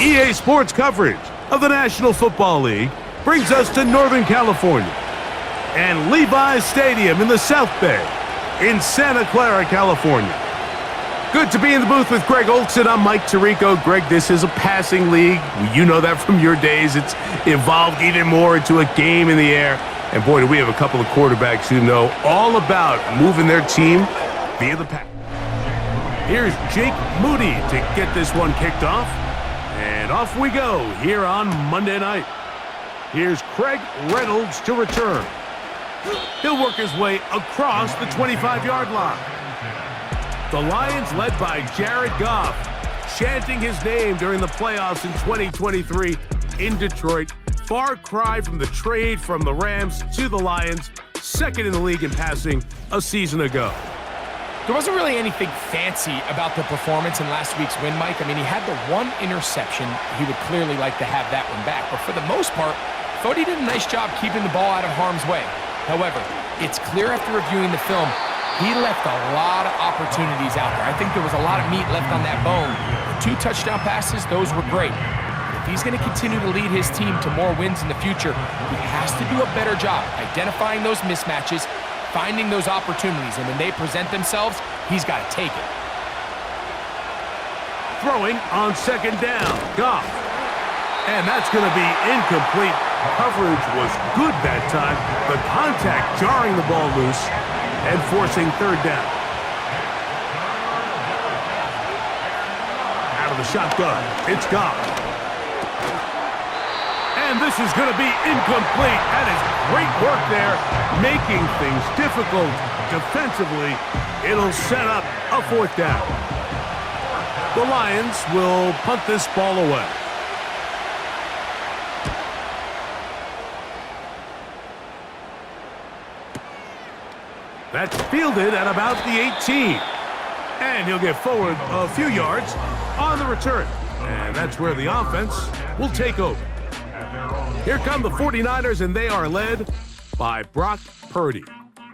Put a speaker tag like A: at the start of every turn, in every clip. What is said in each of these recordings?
A: EA Sports coverage of the National Football League brings us to Northern California and Levi's Stadium in the South Bay in Santa Clara, California. Good to be in the booth with Greg Olson. I'm Mike Tirico. Greg, this is a passing league. You know that from your days. It's evolved even more into a game in the air. And boy, do we have a couple of quarterbacks who know all about moving their team via the pass. Here's Jake Moody to get this one kicked off. And off we go here on Monday night. Here's Craig Reynolds to return. He'll work his way across the 25-yard line. The Lions led by Jared Goff, chanting his name during the playoffs in 2023 in Detroit. Far cry from the trade from the Rams to the Lions, second in the league in passing a season ago.
B: There wasn't really anything fancy about the performance in last week's win, Mike. I mean, he had the one interception. He would clearly like to have that one back. But for the most part, I thought he did a nice job keeping the ball out of harm's way. However, it's clear after reviewing the film, he left a lot of opportunities out there. I think there was a lot of meat left on that bone. The 2 touchdown passes, those were great. If he's going to continue to lead his team to more wins in the future, he has to do a better job identifying those mismatches, finding those opportunities, and when they present themselves, he's got to take it.
A: Throwing on second down, Goff. And that's going to be incomplete. Coverage was good that time. The contact jarring the ball loose and forcing third down. Out of the shotgun, it's Goff. And this is going to be incomplete. That is great work there, making things difficult defensively. It'll set up a fourth down. The Lions will punt this ball away. That's fielded at about the 18. And he'll get forward a few yards on the return. And that's where the offense will take over. Here come the 49ers, and they are led by Brock Purdy.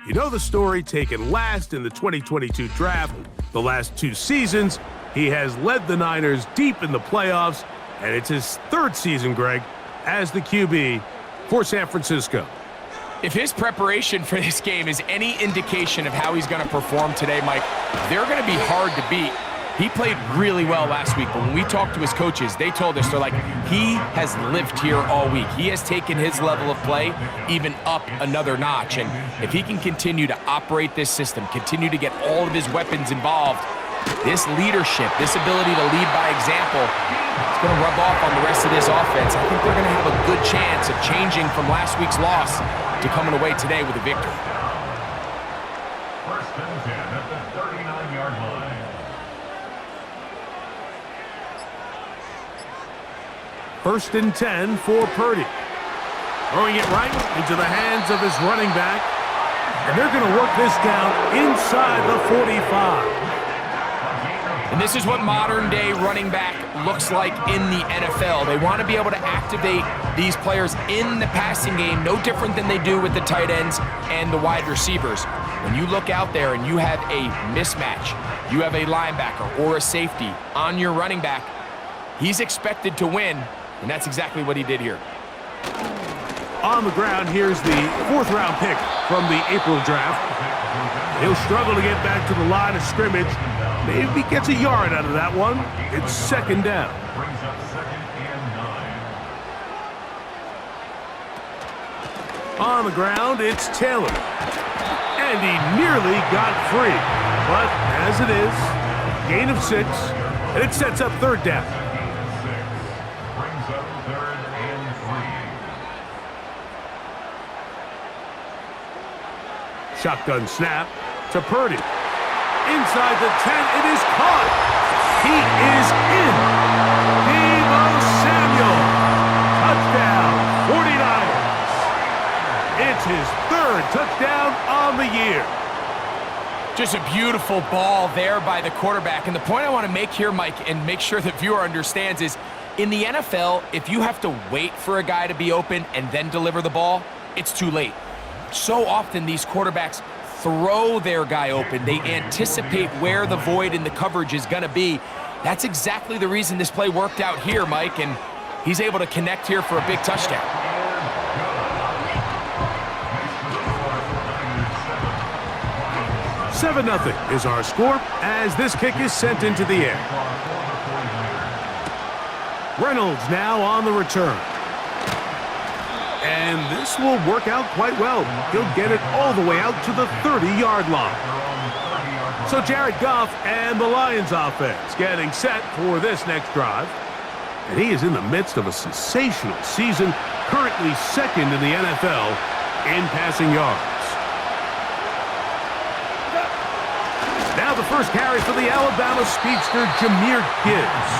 A: You know the story, taken last in the 2022 draft. The last 2 seasons, he has led the Niners deep in the playoffs, and it's his 3rd season, Greg, as the QB for San Francisco.
B: If his preparation for this game is any indication of how he's going to perform today, Mike, they're going to be hard to beat. He played really well last week, but when we talked to his coaches, they told us, they're like, he has lived here all week. He has taken his level of play even up another notch. And if he can continue to operate this system, continue to get all of his weapons involved, this leadership, this ability to lead by example, it's going to rub off on the rest of this offense. I think they're going to have a good chance of changing from last week's loss to coming away today with a victory.
C: First and 10 at the 39-yard line.
A: First and 10 for Purdy. Throwing it right into the hands of his running back. And they're going to work this down inside the 45.
B: And this is what modern-day running back looks like in the NFL. They want to be able to activate these players in the passing game, no different than they do with the tight ends and the wide receivers. When you look out there and you have a mismatch, you have a linebacker or a safety on your running back, he's expected to win, and that's exactly what he did here.
A: On the ground, here's the 4th-round pick from the April draft. He'll struggle to get back to the line of scrimmage. Maybe gets a yard out of that one. It's second down.
C: Brings up 2nd and 9.
A: On the ground, it's Taylor. And he nearly got free. But as it is, gain of 6, and it sets up third down.
C: Brings up 3rd and 3.
A: Shotgun snap to Purdy. Inside the 10, it is caught. He is in. Deebo Samuel. Touchdown, 49ers. It's his 3rd touchdown on the year.
B: Just a beautiful ball there by the quarterback. And the point I want to make here, Mike, and make sure the viewer understands is, in the NFL, if you have to wait for a guy to be open and then deliver the ball, it's too late. So often these quarterbacks throw their guy open. They anticipate where the void in the coverage is going to be, That's exactly the reason this play worked out here, Mike, and he's able to connect here for a big touchdown.
A: 7-0 is our score as this kick is sent into the air. Reynolds now on the return. And this will work out quite well. He'll get it all the way out to the 30-yard line. So Jared Goff and the Lions offense getting set for this next drive. And he is in the midst of a sensational season, currently second in the NFL in passing yards. Now the first carry for the Alabama speedster, Jahmyr Gibbs.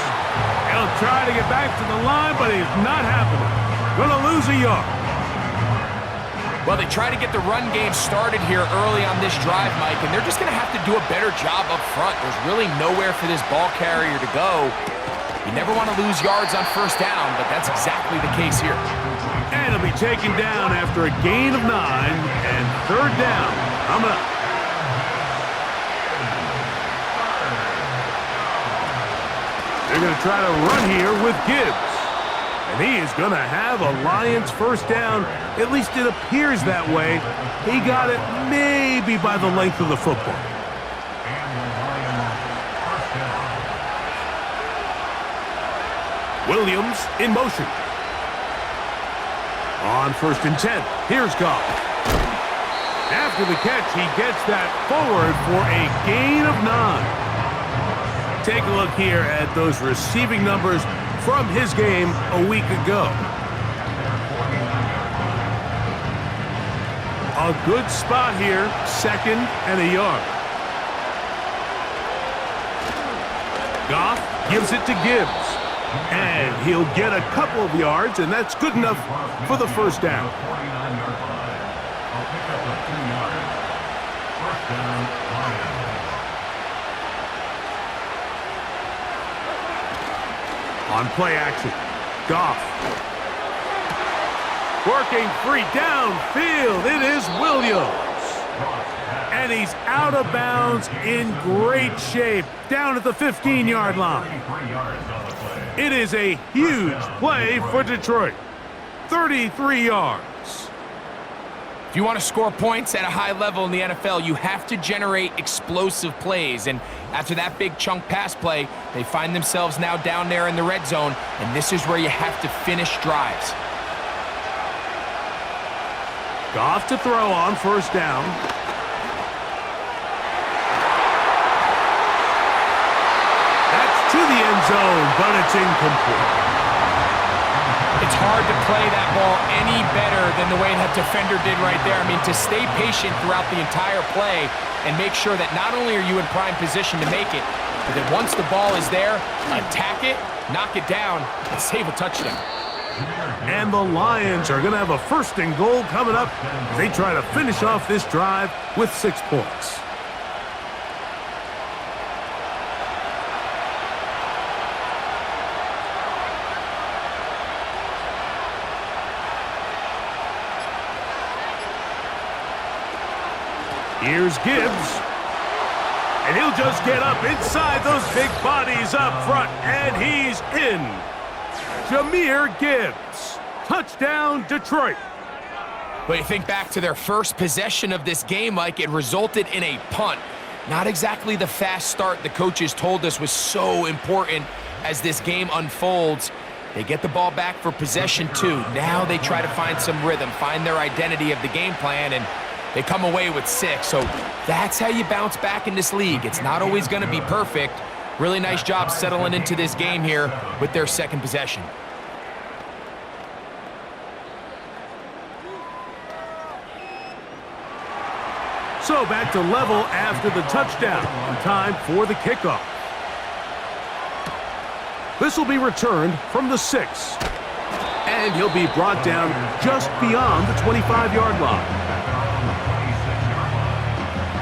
A: He'll try to get back to the line, but he's not happening. Gonna lose a yard.
B: Well, they try to get the run game started here early on this drive, Mike, and they're just going to have to do a better job up front. There's really nowhere for this ball carrier to go. You never want to lose yards on first down, but that's exactly the case here.
A: And he'll be taken down after a gain of 9 and third down. Coming up. They're going to try to run here with Gibbs. And he is going to have a Lions first down. At least it appears that way. He got it maybe by the length of the football. Williams in motion. On 1st and 10. Here's Goff. After the catch, he gets that forward for a gain of 9. Take a look here at those receiving numbers from his game a week ago. A good spot here, 2nd and a yard. Goff gives it to Gibbs. And he'll get a couple of yards, and that's good enough for the first down. On play action, Goff. Working free downfield, it is Williams. And he's out of bounds in great shape, down at the 15-yard line. It is a huge play for Detroit. 33 yards.
B: If you want to score points at a high level in the NFL, you have to generate explosive plays. And after that big chunk pass play, they find themselves now down there in the red zone, and this is where you have to finish drives.
A: Goff to throw on 1st down. That's to the end zone, but it's incomplete.
B: It's hard to play that ball any better than the way that defender did right there. I mean, to stay patient throughout the entire play and make sure that not only are you in prime position to make it, but that once the ball is there, attack it, knock it down, and save a touchdown.
A: And the Lions are going to have a 1st and goal coming up as they try to finish off this drive with 6 points. Here's Gibbs. And he'll just get up inside those big bodies up front. And he's in. Jahmyr Gibbs. Touchdown, Detroit.
B: But you think back to their first possession of this game, Mike, it resulted in a punt. Not exactly the fast start the coaches told us was so important as this game unfolds. They get the ball back for possession 2. Now they try to find some rhythm, find their identity of the game plan, and they come away with 6. So that's how you bounce back in this league. It's not always going to be perfect. Really nice job settling into this game here with their 2nd possession.
A: So back to level after the touchdown. Time for the kickoff. This will be returned from the 6. And he'll be brought down just beyond the 25-yard line.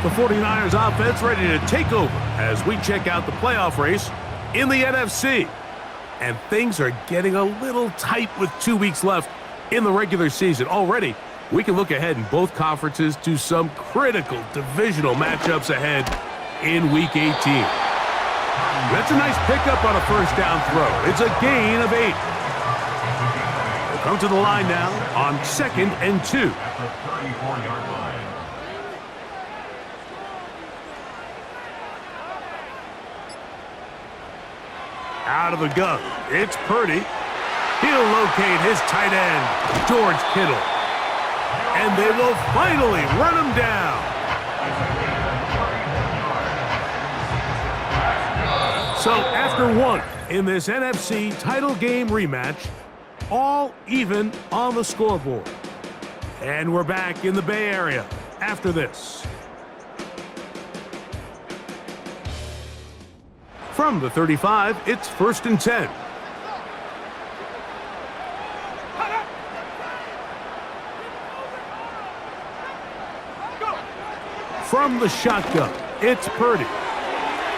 A: The 49ers offense ready to take over as we check out the playoff race in the NFC. And things are getting a little tight with 2 weeks left in the regular season. Already, we can look ahead in both conferences to some critical divisional matchups ahead in Week 18. That's a nice pickup on a first down throw. It's a gain of 8. We'll come to the line now on 2nd and 2.
C: At the 34-yard line.
A: Out of the gun, it's Purdy. He'll locate his tight end, George Kittle. And they will finally run him down. So after one in this NFC title game rematch, all even on the scoreboard. And we're back in the Bay Area after this. From the 35, it's 1st and 10. From the shotgun, it's Purdy.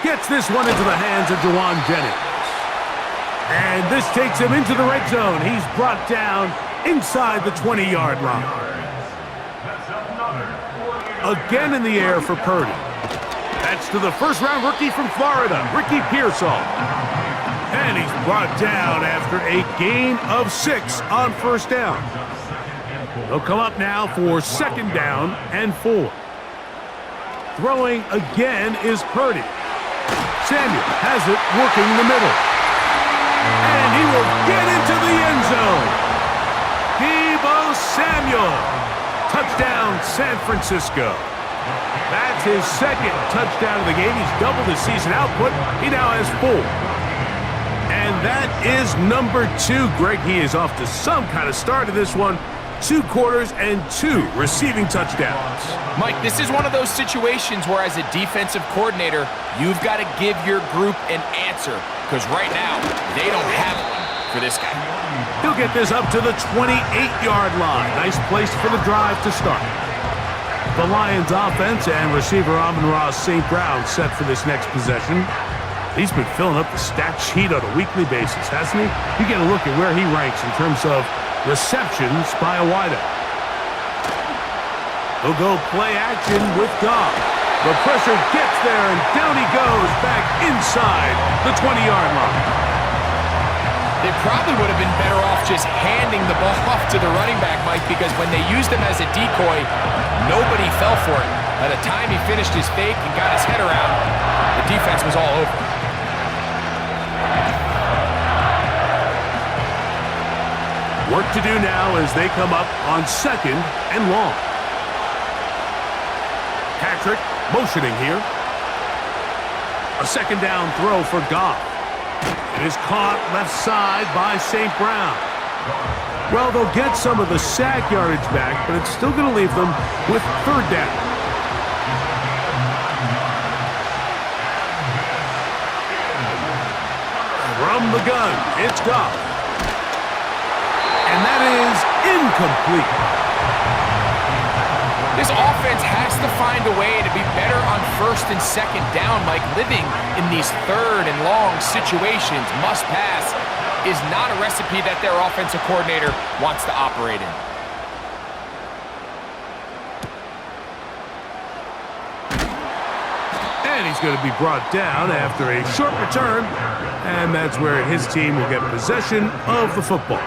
A: Gets this one into the hands of Juwan Jennings. And this takes him into the red zone. He's brought down inside the 20-yard line. Again in the air for Purdy. That's to the first-round rookie from Florida, Ricky Pearsall. And he's brought down after a gain of 6 on first down. They'll come up now for 2nd down and 4. Throwing again is Purdy. Samuel has it working the middle. And he will get into the end zone. Deebo Samuel. Touchdown, San Francisco. That's his 2nd touchdown of the game. He's doubled his season output. He now has 4. And that is number 2. Greg, he is off to some kind of start in this one. 2 quarters and 2 receiving touchdowns.
B: Mike, this is one of those situations where as a defensive coordinator, you've got to give your group an answer. Because right now, they don't have one for this guy.
A: He'll get this up to the 28-yard line. Nice place for the drive to start. The Lions offense and receiver Amon-Ra St. Brown set for this next possession. He's been filling up the stat sheet on a weekly basis, hasn't he? You get a look at where he ranks in terms of receptions by a wideout. He'll go play action with Goff. The pressure gets there, and down he goes back inside the 20-yard line.
B: They probably would have been better off just handing the ball off to the running back, Mike, because when they used him as a decoy, nobody fell for it. By the time he finished his fake and got his head around, the defense was all over.
A: Work to do now as they come up on 2nd and long. Patrick motioning here. A 2nd down throw for Goff. It is caught left side by St. Brown. Well, they'll get some of the sack yardage back, but it's still going to leave them with 3rd down. From the gun, it's Goff. And that is incomplete.
B: This offense has to find a way to be better on 1st and 2nd down, Mike. Living in these 3rd and long situations, must pass, is not a recipe that their offensive coordinator wants to operate in.
A: And he's going to be brought down after a short return, and that's where his team will get possession of the football.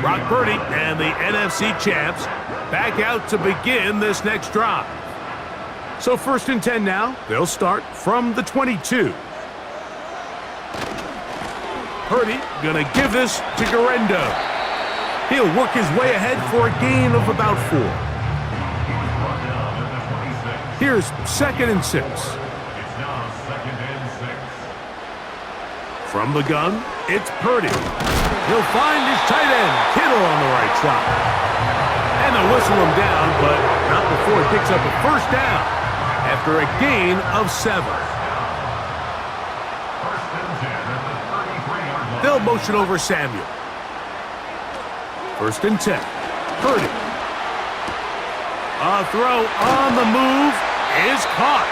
A: Brock Purdy and the NFC champs back out to begin this next drive. So 1st and 10 now. They'll start from the 22. Purdy gonna give this to Garendo. He'll work his way ahead for a gain of about 4. Here's 2nd and 6.
C: It's now 2nd and 6.
A: From the gun, it's Purdy. He'll find his tight end, Kittle, on the right side. And they'll whistle him down, but not before he picks up a 1st down after a gain of 7. They'll motion over Samuel. 1st and 10. Purdy. A throw on the move is caught.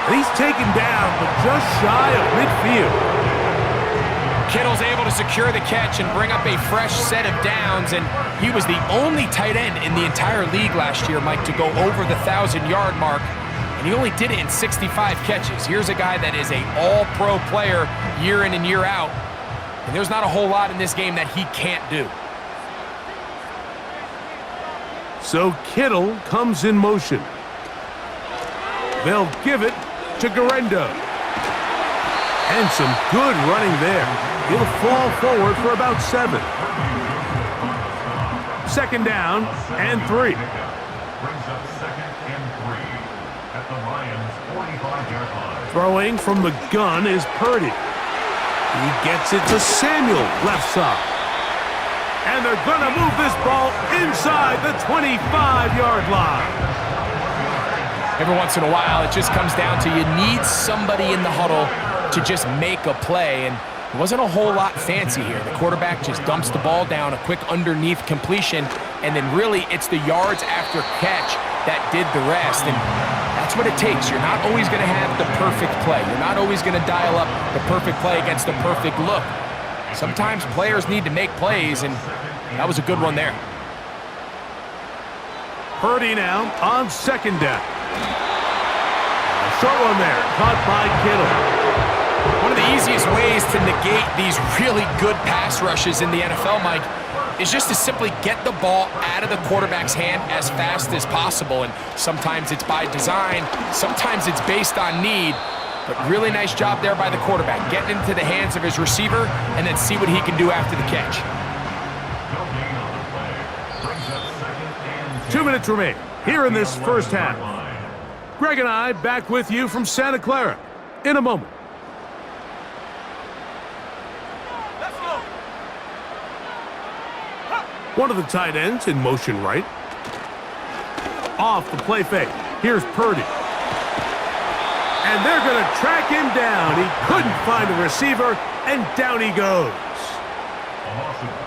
A: He's taken down, but just shy of midfield.
B: Kittle's able to secure the catch and bring up a fresh set of downs, and he was the only tight end in the entire league last year, Mike, to go over the 1,000-yard mark. and he only did it in 65 catches. Here's a guy that is an all-pro player year in and year out, and there's not a whole lot in this game that he can't do.
A: So Kittle comes in motion. They'll give it to Garendo. And some good running there. He'll fall forward for about 7. Second down and 3.
C: Brings up 2nd and 3 at the Lions' 45-yard line.
A: Throwing from the gun is Purdy. He gets it to Samuel, left side. And they're going to move this ball inside the 25-yard line.
B: Every once in a while, it just comes down to you need somebody in the huddle to just make a play, and it wasn't a whole lot fancy here. The quarterback just dumps the ball down, a quick underneath completion, and then really it's the yards after catch that did the rest, and that's what it takes. You're not always going to have the perfect play. You're not always going to dial up the perfect play against the perfect look. Sometimes players need to make plays, and that was a good one there.
A: Purdy now on second down. Short one there, caught by Kittle.
B: One of the easiest ways to negate these really good pass rushes in the NFL, Mike, is just to simply get the ball out of the quarterback's hand as fast as possible. And sometimes it's by design, sometimes it's based on need. But really nice job there by the quarterback, getting into the hands of his receiver and then see what he can do after the catch.
A: 2 minutes remain here in this first half. Greg and I back with you from Santa Clara in a moment. One of the tight ends in motion right. Off the play fake. Here's Purdy. And they're going to track him down. He couldn't find a receiver, and down he goes.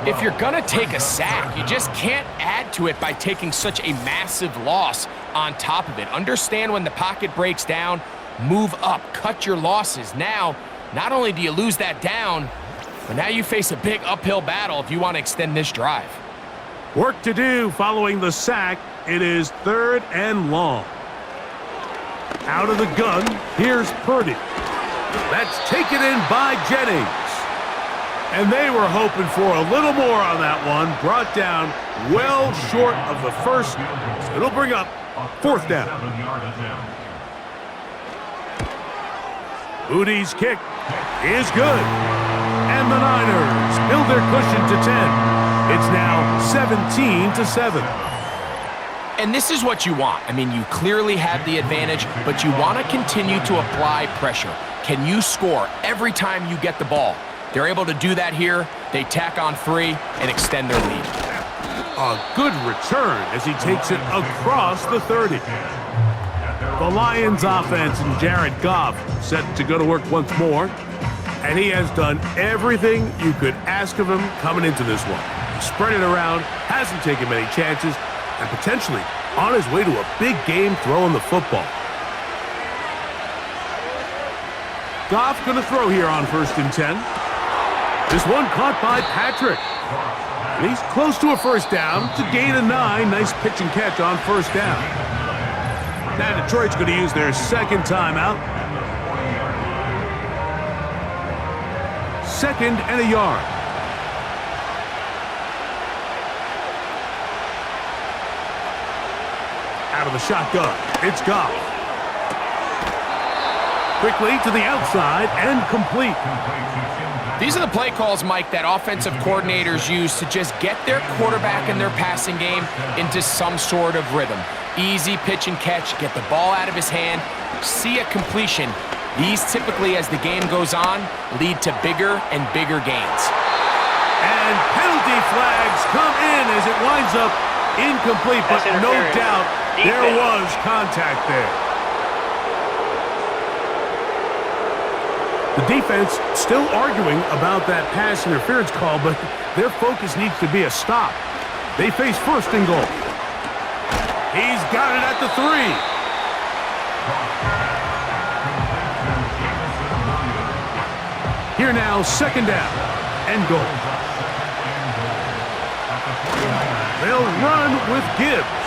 B: If you're going to take a sack, you just can't add to it by taking such a massive loss on top of it. Understand when the pocket breaks down, move up, cut your losses. Now, not only do you lose that down, but now you face a big uphill battle if you want to extend this drive.
A: Work to do following the sack. It is 3rd and long. Out of the gun, here's Purdy. That's taken in by Jennings. And they were hoping for a little more on that one. Brought down well short of the first. So it'll bring up 4th down. Moody's kick is good. And the Niners build their cushion to 10. It's now 17-7.
B: And this is what you want. I mean, you clearly have the advantage, but you want to continue to apply pressure. Can you score every time you get the ball? They're able to do that here. They tack on 3 and extend their lead.
A: A good return as he takes it across the 30. The Lions offense and Jared Goff set to go to work once more. And he has done everything you could ask of him coming into this one. He spread it around, hasn't taken many chances, and potentially on his way to a big game throwing the football. Goff going to throw here on 1st and 10. This one caught by Patrick. And he's close to a first down to gain a 9. Nice pitch and catch on 1st down. Now Detroit's going to use their 2nd timeout. 2nd and a yard. Out of the shotgun, it's Goff. Quickly to the outside and complete.
B: These are the play calls, Mike, that offensive coordinators use to just get their quarterback and their passing game into some sort of rhythm. Easy pitch and catch, get the ball out of his hand, see a completion. These typically, as the game goes on, lead to bigger and bigger gains.
A: And penalty flags come in as it winds up incomplete, but no doubt there was contact there. The defense still arguing about that pass interference call, but their focus needs to be a stop. They face 1st and goal. He's got it at the 3. Here now, 2nd down and goal. They'll run with Gibbs.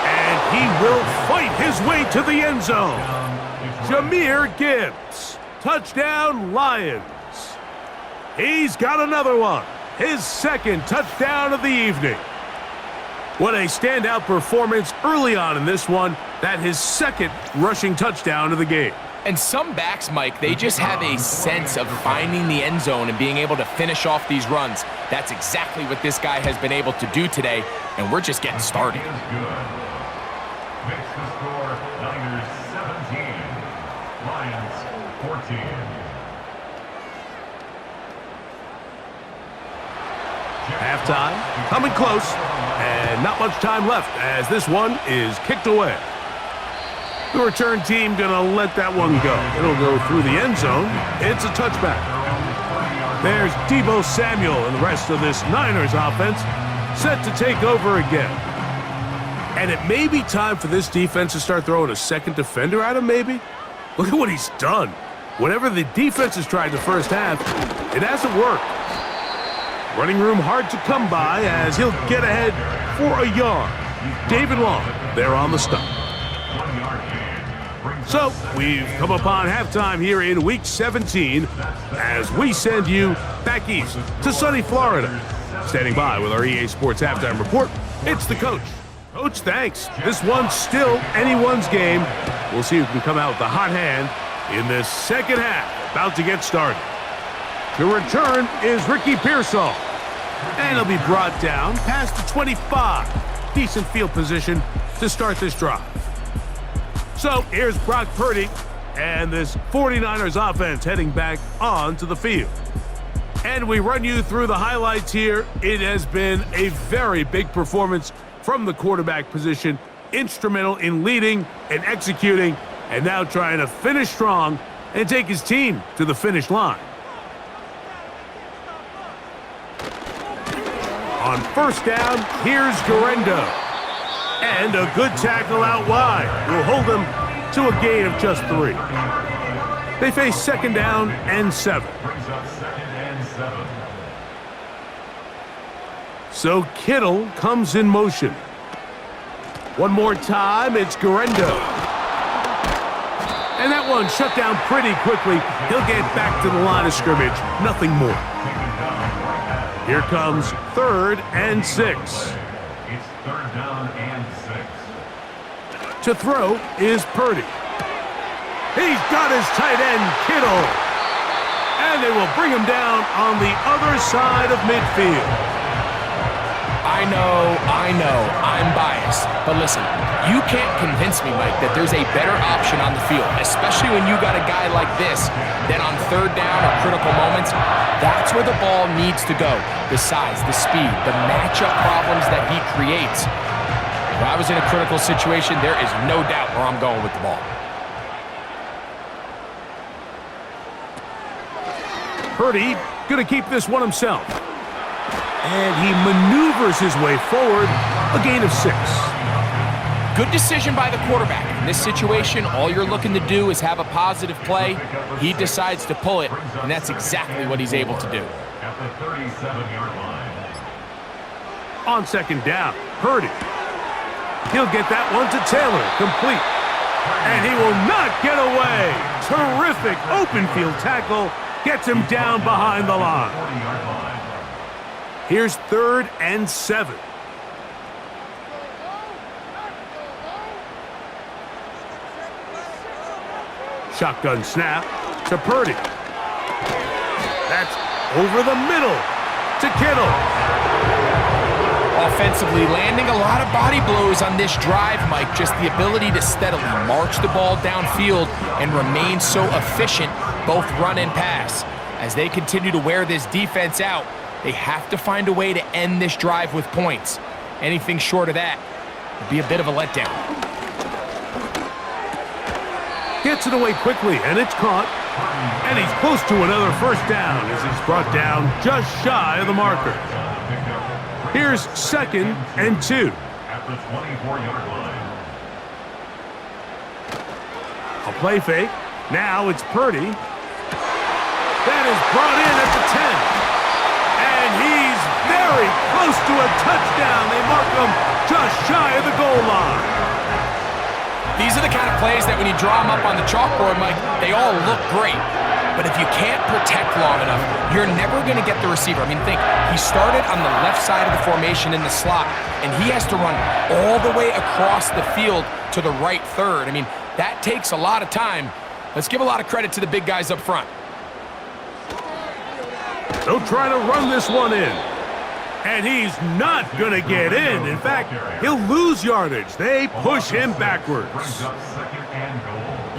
A: And he will fight his way to the end zone. Jahmyr Gibbs. Touchdown, Lions. He's got another one. His second touchdown of the evening. What a standout performance early on in this one. That his second rushing touchdown of the game.
B: And some backs, Mike, they just have a sense of finding the end zone and being able to finish off these runs. That's exactly what this guy has been able to do today, and we're just getting started.
C: Makes the score Niners 17, Lions 14.
A: Halftime, coming close, and not much time left as this one is kicked away. The return team gonna let that one go. It'll go through the end zone. It's a touchback. There's Deebo Samuel and the rest of this Niners offense set to take over again. And it may be time for this defense to start throwing a second defender at him, maybe? Look at what he's done. Whatever the defense has tried the first half, it hasn't worked. Running room hard to come by as he'll get ahead for a yard. David Long there on the stop. So we've come upon halftime here in Week 17 as we send you back east to sunny Florida. Standing by with our EA Sports Halftime Report, it's the coach. Coach, thanks. This one's still anyone's game. We'll see who can come out with the hot hand in this second half. About to get started. To return is Ricky Pearsall. And he'll be brought down past the 25. Decent field position to start this drive. So here's Brock Purdy and this 49ers offense heading back onto the field. And we run you through the highlights here. It has been a very big performance from the quarterback position. Instrumental in leading and executing, and now trying to finish strong and take his team to the finish line. On first down, here's Garendo. And a good tackle out wide will hold them to a gain of just 3. They face second down and 7.
C: Brings up second and 7.
A: So Kittle comes in motion. One more time, it's Garendo. And that one shut down pretty quickly. He'll get back to the line of scrimmage. Nothing more. Here comes 3rd and 6.
C: It's 3rd down and 6.
A: To throw is Purdy. He's got his tight end, Kittle. And they will bring him down on the other side of midfield.
B: I know, I'm biased. But listen, you can't convince me, Mike, that there's a better option on the field, especially when you got a guy like this, that on 3rd down or critical moments, that's where the ball needs to go. The size, the speed, the matchup problems that he creates. If I was in a critical situation, there is no doubt where I'm going with the ball.
A: Purdy gonna keep this one himself. And he maneuvers his way forward, a gain of 6.
B: Good decision by the quarterback. In this situation, all you're looking to do is have a positive play. He decides to pull it, and that's exactly what he's able to do.
C: At the 37-yard line.
A: On second down, Purdy. He'll get that one to Taylor, complete. And he will not get away. Terrific open field tackle. Gets him down behind the line.
C: 40-yard line.
A: Here's 3rd and 7. Shotgun snap to Purdy. That's over the middle to Kittle.
B: Offensively, landing a lot of body blows on this drive, Mike. Just the ability to steadily march the ball downfield and remain so efficient, both run and pass. As they continue to wear this defense out, they have to find a way to end this drive with points. Anything short of that would be a bit of a letdown.
A: Gets it away quickly, and it's caught. And he's close to another first down as he's brought down just shy of the marker. Here's 2nd and 2.
C: At the 24-yard line.
A: A play fake. Now it's Purdy. That is brought in at the 10. And he's very close to a touchdown. They mark him just shy of the goal line.
B: These are the kind of plays that when you draw them up on the chalkboard, Mike, they all look great. But if you can't protect long enough, you're never going to get the receiver. I mean, think, he started on the left side of the formation in the slot, and he has to run all the way across the field to the right third. I mean, that takes a lot of time. Let's give a lot of credit to the big guys up front.
A: They'll try to run this one in. And he's not going to get in. In fact, he'll lose yardage. They push him backwards.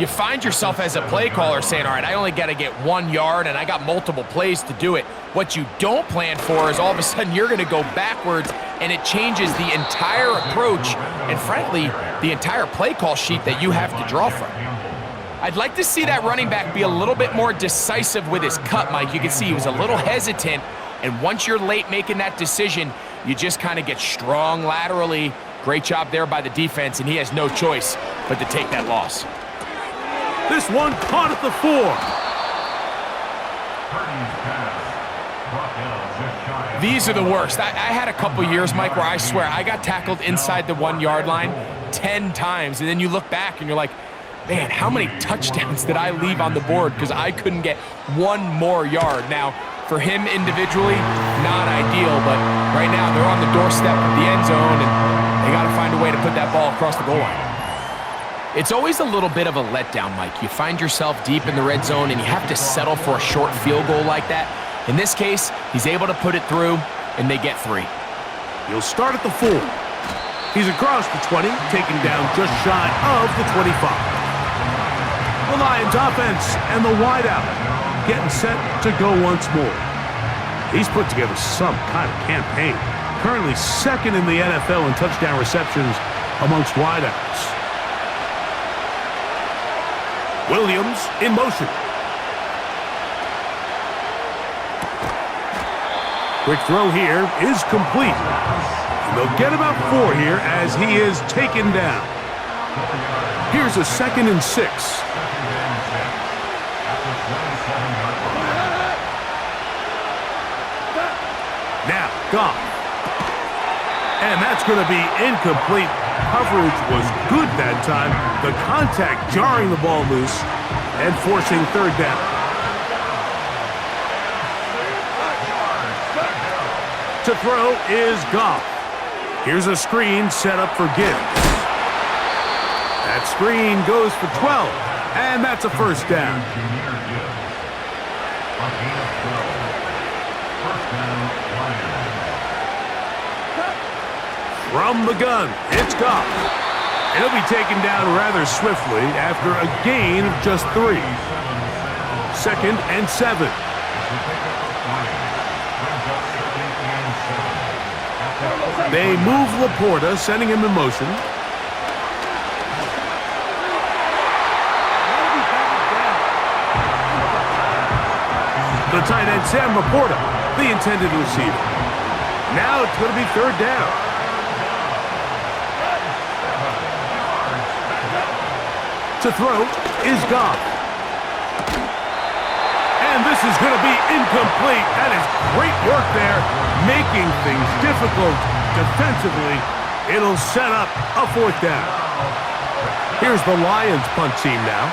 B: You find yourself as a play caller saying, all right, I only got to get 1 yard and I got multiple plays to do it. What you don't plan for is all of a sudden you're going to go backwards and it changes the entire approach and frankly, the entire play call sheet that you have to draw from. I'd like to see that running back be a little bit more decisive with his cut, Mike. You can see he was a little hesitant, and once you're late making that decision, you just kind of get strong laterally. Great job there by the defense, and he has no choice but to take that loss.
A: This one caught at the 4.
B: These are the worst. I had a couple years, Mike, where I swear I got tackled inside the 1 yard line 10 times, and then you look back and you're like, man, how many touchdowns did I leave on the board because I couldn't get 1 more yard? Now, for him individually, not ideal, but right now they're on the doorstep of the end zone, and they got to find a way to put that ball across the goal line. It's always a little bit of a letdown, Mike. You find yourself deep in the red zone, and you have to settle for a short field goal like that. In this case, he's able to put it through, and they get 3.
A: He'll start at the 4. He's across the 20, taken down just shy of the 25. The Lions offense and the wideout getting set to go once more. He's put together some kind of campaign. Currently second in the NFL in touchdown receptions amongst wideouts. Williams in motion. Quick throw here is complete. And they'll get about 4 here as he is taken down. Here's a 2nd and 6. Now, Goff. And that's going to be incomplete. Coverage was good that time. The contact jarring the ball loose and forcing 3rd down. To throw is Goff. Here's a screen set up for Gibbs. That screen goes for 12, and that's a 1st down. From the gun, it's Goff. And he'll be taken down rather swiftly after a gain of just 3. 2nd and 7. They move Laporta, sending him in motion. The tight end, Sam Laporta, the intended receiver. Now it's going to be 3rd down. To throw is Goff. And this is going to be incomplete. That is great work there, making things difficult defensively. It'll set up a 4th down. Here's the Lions punt team now.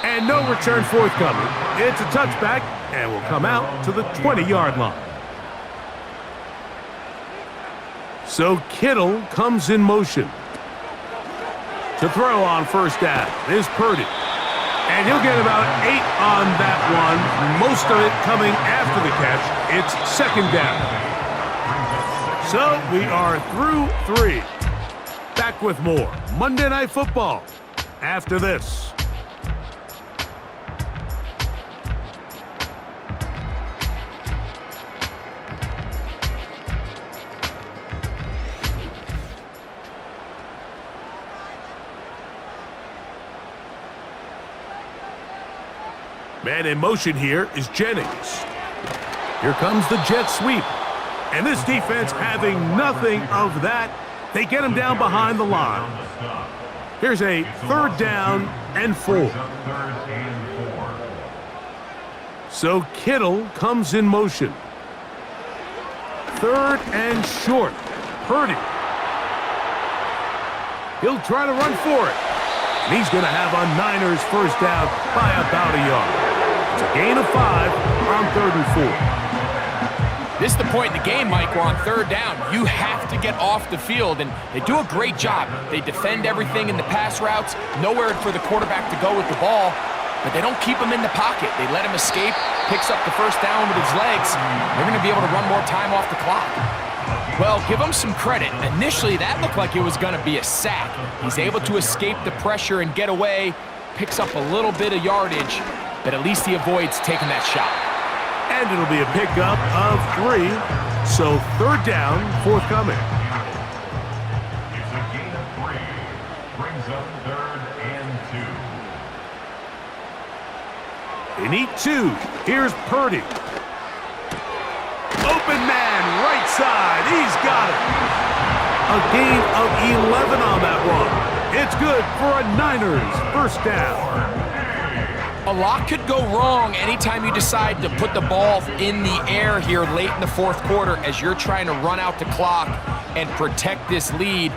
A: And no return forthcoming. It's a touchback and will come out to the 20-yard line. So Kittle comes in motion. To throw on 1st down is Purdy. And he'll get about 8 on that one. Most of it coming after the catch. It's 2nd down. So we are through 3. Back with more Monday Night Football after this. Man in motion here is Jennings. Here comes the jet sweep. And this defense having nothing of that. They get him down behind the line. Here's a 3rd down and 4. So Kittle comes in motion. 3rd and short. Purdy. He'll try to run for it. And he's going to have a Niners first down by about a yard. It's a gain of 5 on 3rd and 4.
B: This is the point in the game, Mike, where on 3rd down, you have to get off the field, and they do a great job. They defend everything in the pass routes, nowhere for the quarterback to go with the ball, but they don't keep him in the pocket. They let him escape, picks up the first down with his legs. They're going to be able to run more time off the clock. Well, give him some credit. Initially, that looked like it was going to be a sack. He's able to escape the pressure and get away, picks up a little bit of yardage, but at least he avoids taking that shot.
A: And it'll be a pickup of 3, so 3rd down forthcoming.
C: It's a gain of 3. Brings up 3rd and 2.
A: They need 2. Here's Purdy. Open man, right side. He's got it. A gain of 11 on that one. It's good for a Niners first down.
B: A lot could go wrong anytime you decide to put the ball in the air here late in the 4th quarter as you're trying to run out the clock and protect this lead.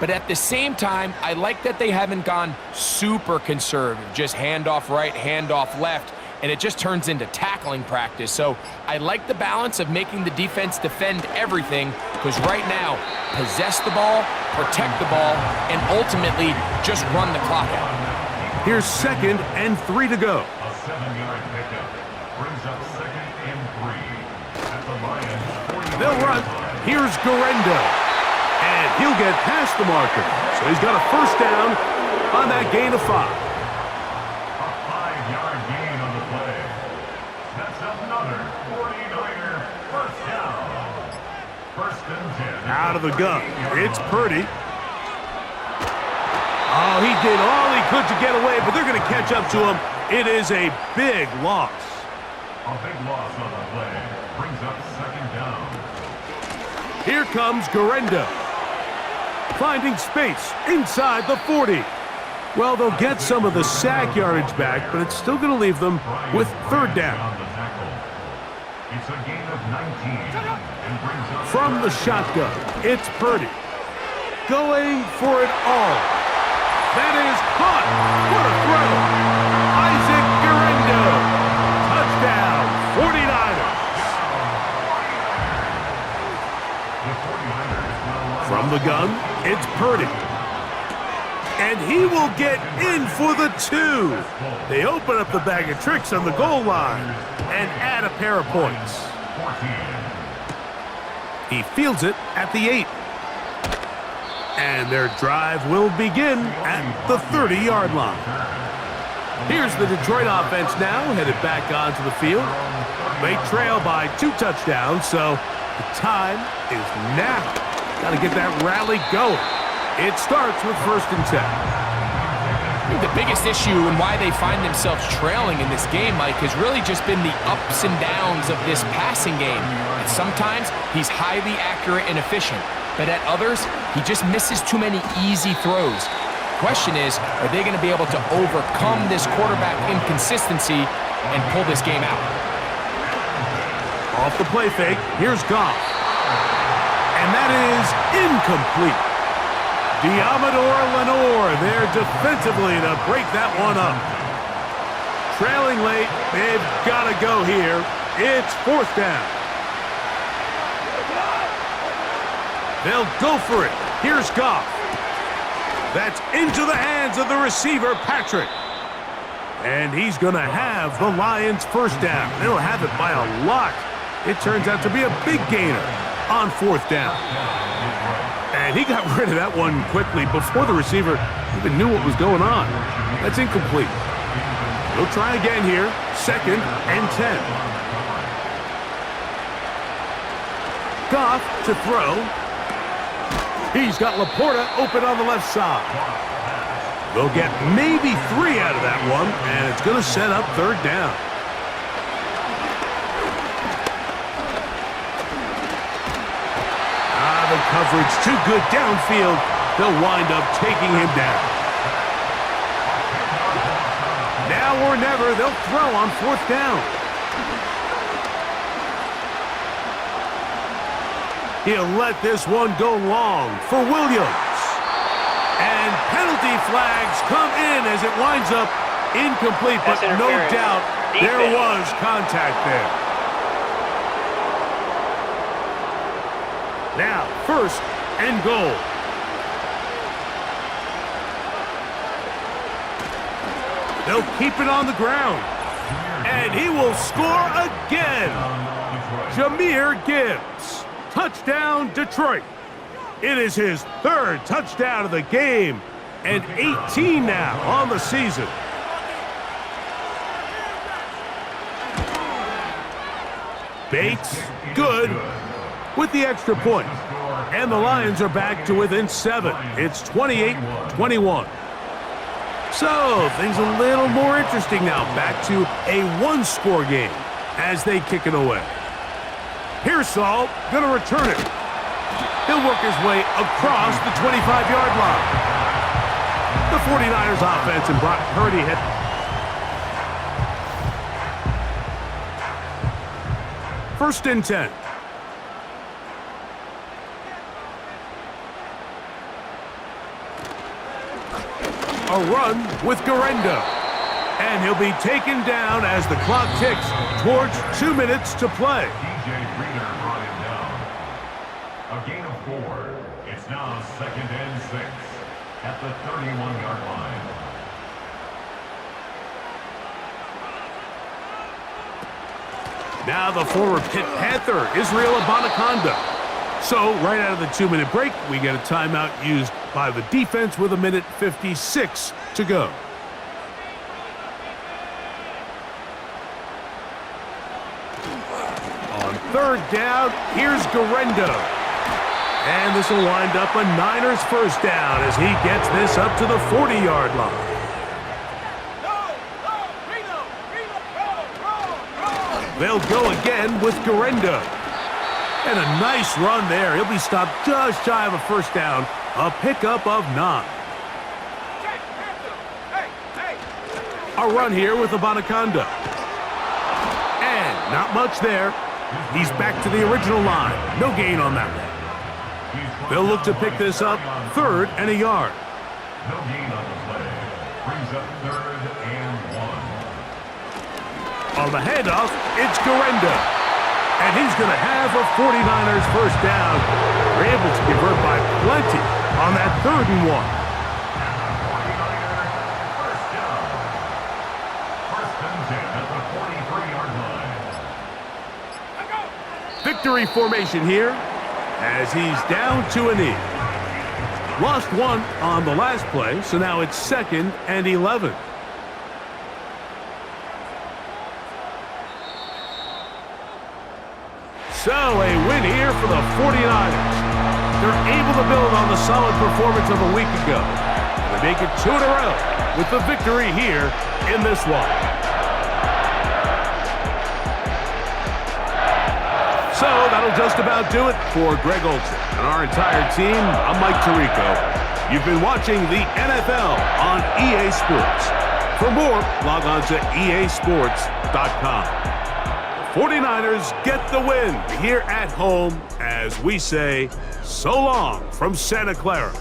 B: But at the same time, I like that they haven't gone super conservative, just handoff right, handoff left, and it just turns into tackling practice. So I like the balance of making the defense defend everything, because right now, possess the ball, protect the ball, and ultimately just run the clock out.
A: Here's 2nd and 3 to go.
C: A 7-yard pickup. Brings up 2nd and 3. At the Lions' 40.
A: They'll run. Here's Garendo. And he'll get past the marker. So he's got a first down on that gain of 5.
C: A 5-yard gain on the play. That's another 49er first down. 1st and 10.
A: Out of the gun. It's Purdy. Oh, he did all he could to get away, but they're going to catch up to him. It is a big loss.
C: A big loss on the play. Brings up 2nd down.
A: Here comes Garendo. Finding space inside the 40. Well, they'll get some of the sack yardage back, but it's still going to leave them with 3rd down.
C: It's a gain of 19 and brings up
A: From the shotgun, it's Purdy. Going for it all. That is caught. What a throw. Isaac Garendo. Touchdown, 49ers. From the gun, it's Purdy. And he will get in for the 2. They open up the bag of tricks on the goal line and add a pair of points.
C: 14.
A: He fields it at the 8. And their drive will begin at the 30-yard line. Here's the Detroit offense now, headed back onto the field. They trail by 2 touchdowns, so the time is now. Got to get that rally going. It starts with 1st and 10.
B: I think the biggest issue and why they find themselves trailing in this game, Mike, has really just been the ups and downs of this passing game. And sometimes he's highly accurate and efficient, but at others, he just misses too many easy throws. Question is, are they going to be able to overcome this quarterback inconsistency and pull this game out?
A: Off the play fake, here's Goff. And that is incomplete. Lenore there defensively to break that one up. Trailing late, they've got to go here. It's 4th down. They'll go for it. Here's Goff. That's into the hands of the receiver, Patrick. And he's going to have the Lions first down. They'll have it by a lot. It turns out to be a big gainer on 4th down. And he got rid of that one quickly before the receiver even knew what was going on. That's incomplete. He'll try again here. 2nd and 10. Goff to throw. He's got Laporta open on the left side. They'll get maybe 3 out of that one, and it's going to set up 3rd down. The coverage too good downfield. They'll wind up taking him down. Now or never, they'll throw on 4th down. He'll let this one go long for Williams. And penalty flags come in as it winds up incomplete, but no doubt there was contact there. Now, first and goal. They'll keep it on the ground. And he will score again. Jahmyr Gibbs. Touchdown, Detroit. It is his third touchdown of the game and 18 now on the season. Bates, good, with the extra point. And the Lions are back to within 7. It's 28-21. So, things a little more interesting now. Back to a one-score game as they kick it away. Pearsall going to return it. He'll work his way across the 25-yard line. The 49ers offense and Brock Purdy had... First and 10. A run with Garendo. And he'll be taken down as the clock ticks towards 2 minutes to play.
C: Brought him down. A gain of 4. It's now 2nd and 6 at the 31-yard line.
A: Now the former Pitt Panther, Israel Abanaconda. So, right out of the 2-minute break, we get a timeout used by the defense with 1:56 to go. On third down, here's Garendo. And this will wind up a Niners first down as he gets this up to the 40-yard line. They'll go again with Garendo. And a nice run there. He'll be stopped just shy of a first down. A pickup of 9. A run here with Abanaconda. And not much there. He's back to the original line. No gain on that one. They'll look to pick this up 3rd and a yard.
C: No gain on the play. Brings up 3rd and 1.
A: On the handoff, it's Garendo. And he's going to have a 49ers first down. They're able to convert by plenty on that 3rd and 1.
C: First down. First and 10 at the 43-yard line.
A: Victory formation here as he's down to a knee. Lost 1 on the last play, so now it's 2nd and 11. So, a win here for the 49ers. They're able to build on the solid performance of a week ago. And they make it 2 in a row with the victory here in this one. So, that'll just about do it for Greg Olsen and our entire team. I'm Mike Tirico. You've been watching the NFL on EA Sports. For more, log on to easports.com. 49ers get the win here at home as we say so long from Santa Clara.